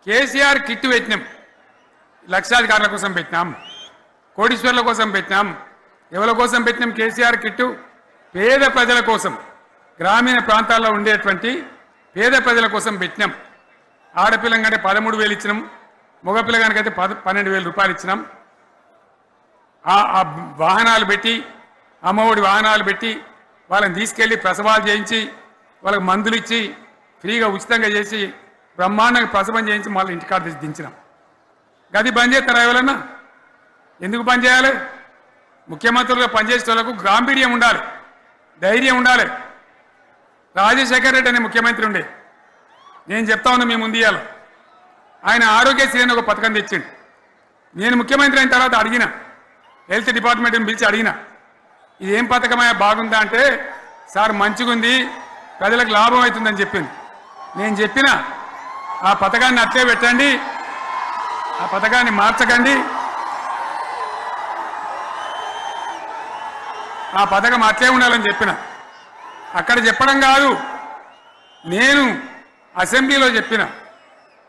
KCR kit పెట్టినాం, లక్షాధికారుల కోసం పెట్టినాం, కోటీశ్వర్ల కోసం పెట్టినాం. ఎవరి కోసం పెట్టినాం? కేసీఆర్ కిట్టు పేద ప్రజల కోసం, గ్రామీణ ప్రాంతాల్లో ఉండేటువంటి పేద ప్రజల కోసం పెట్టినాం. ఆడపిల్లగానే 13,000 ఇచ్చినాం, మగపిల్లగానికైతే 12,000 రూపాయలు ఇచ్చినాం. ఆ వాహనాలు పెట్టి, అమ్మఒడి వాహనాలు పెట్టి వాళ్ళని తీసుకెళ్లి ప్రసవాలు చేయించి వాళ్ళకి మందులు ఇచ్చి ఫ్రీగా ఉచితంగా చేసి బ్రహ్మాండంగా ప్రసవం చేయించి మళ్ళీ ఇంటికాడ దించినాం. గది బంద్ చేస్తారా? ఎవరన్నా ఎందుకు బంద్ చేయాలి? ముఖ్యమంత్రులుగా పనిచేసే వాళ్ళకు గాంభీర్యం ఉండాలి, ధైర్యం ఉండాలి. రాజశేఖర్ రెడ్డి అనే ముఖ్యమంత్రి ఉండే, నేను చెప్తా ఉన్నా మీ ముందు ఇయ్యాల, ఆయన ఆరోగ్యశ్రీ అని ఒక పథకం తెచ్చిండు. నేను ముఖ్యమంత్రి అయిన తర్వాత అడిగిన, హెల్త్ డిపార్ట్మెంట్ని పిలిచి అడిగిన, ఇదేం పథకమయ్యా బాగుందా అంటే, సార్ మంచిగుంది, ప్రజలకు లాభం అవుతుందని చెప్పింది. నేను చెప్పిన ఆ పథకాన్ని అట్లే పెట్టండి, ఆ పథకాన్ని మార్చకండి, ఆ పథకం అట్లే ఉండాలని చెప్పిన. అక్కడ చెప్పడం కాదు, నేను అసెంబ్లీలో చెప్పిన,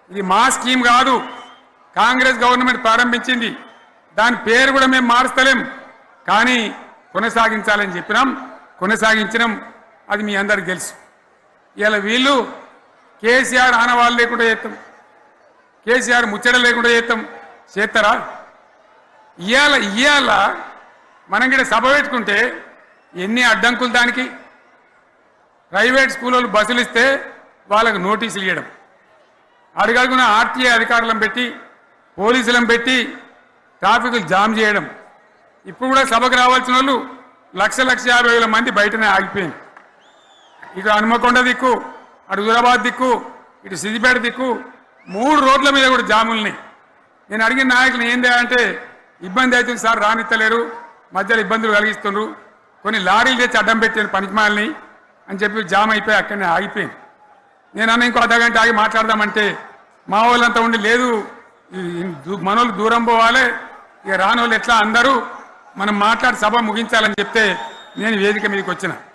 ఇది మా స్కీమ్ కాదు, కాంగ్రెస్ గవర్నమెంట్ ప్రారంభించింది, దాని పేరు కూడా మేము మారుస్తలేం, కానీ కొనసాగించాలని చెప్పినాం, కొనసాగించినాం. అది మీ అందరికి తెలుసు. ఇలా వీళ్ళు కేసీఆర్ ఆనవాళ్ళు లేకుండా చేస్తాం, కేసీఆర్ ముచ్చట లేకుండా చేస్తారా? ఇవాళ మనం కూడా సభ పెట్టుకుంటే ఎన్ని అడ్డంకులు దానికి. ప్రైవేట్ స్కూళ్ళు బస్సులు ఇస్తే వాళ్ళకు నోటీసులు ఇవ్వడం, అడుగడుగున ఆర్టీఏ అధికారులను పెట్టి పోలీసులను పెట్టి ట్రాఫిక్లు జామ్ చేయడం. ఇప్పుడు కూడా సభకు రావాల్సిన వాళ్ళు 1,50,000 మంది బయటనే ఆగిపోయింది. ఇటు హనుమకొండ దిక్కు, అటు హుజరాబాద్ దిక్కు, ఇటు సిద్దిపేట దిక్కు 3 రోడ్ల మీద కూడా జాములని. నేను అడిగిన నాయకులు ఏంది అంటే, ఇబ్బంది అవుతుంది సార్, రానిత్తలేరు, మధ్యలో ఇబ్బందులు కలిగిస్తున్నారు, కొన్ని లారీలు తెచ్చి అడ్డం పెట్టాను పనికిమాలని అని చెప్పి జామ్ అయిపోయి అక్కడనే ఆగిపోయింది. నేను అన్న ఇంకో అర్ధగంట ఆగి మాట్లాడదామంటే మా వాళ్ళంతా ఉండి, లేదు మనోళ్ళు దూరం పోవాలి, ఇక రానోళ్ళు ఎట్లా అందరూ మనం మాట్లాడి సభ ముగించాలని చెప్తే నేను వేదిక మీదకి వచ్చిన.